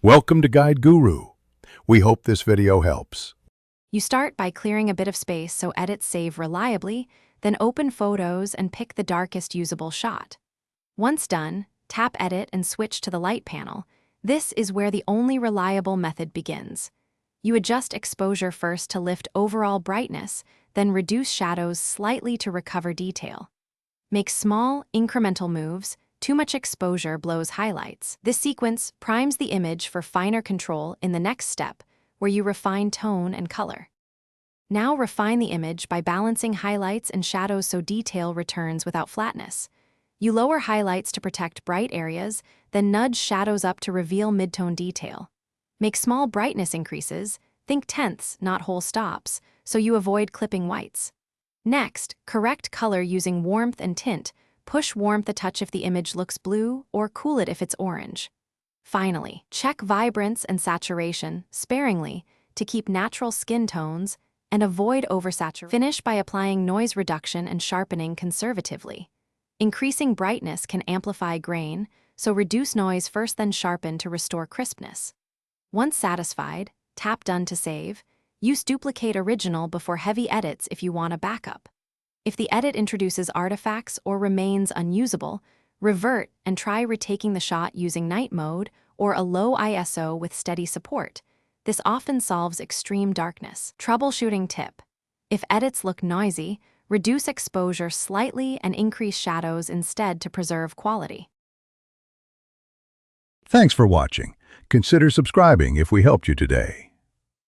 Welcome to Guide Guru. We hope this video helps. You start by clearing a bit of space so edits save reliably, then open Photos and pick the darkest usable shot. Once done, tap Edit and switch to the light panel. This is where the only reliable method begins. You adjust exposure first to lift overall brightness, then reduce shadows slightly to recover detail. Make small, incremental moves. Too much exposure blows highlights. This sequence primes the image for finer control in the next step, where you refine tone and color. Now refine the image by balancing highlights and shadows so detail returns without flatness. You lower highlights to protect bright areas, then nudge shadows up to reveal midtone detail. Make small brightness increases, think tenths, not whole stops, so you avoid clipping whites. Next, correct color using warmth and tint. Push warmth a touch if the image looks blue, or cool it if it's orange. Finally, check vibrance and saturation sparingly to keep natural skin tones and avoid oversaturation. Finish by applying noise reduction and sharpening conservatively. Increasing brightness can amplify grain, so reduce noise first then sharpen to restore crispness. Once satisfied, tap Done to save. Use Duplicate Original before heavy edits if you want a backup. If the edit introduces artifacts or remains unusable, revert and try retaking the shot using night mode or a low ISO with steady support. This often solves extreme darkness. Troubleshooting tip: if edits look noisy, reduce exposure slightly and increase shadows instead to preserve quality. Thanks for watching. Consider subscribing if we helped you today.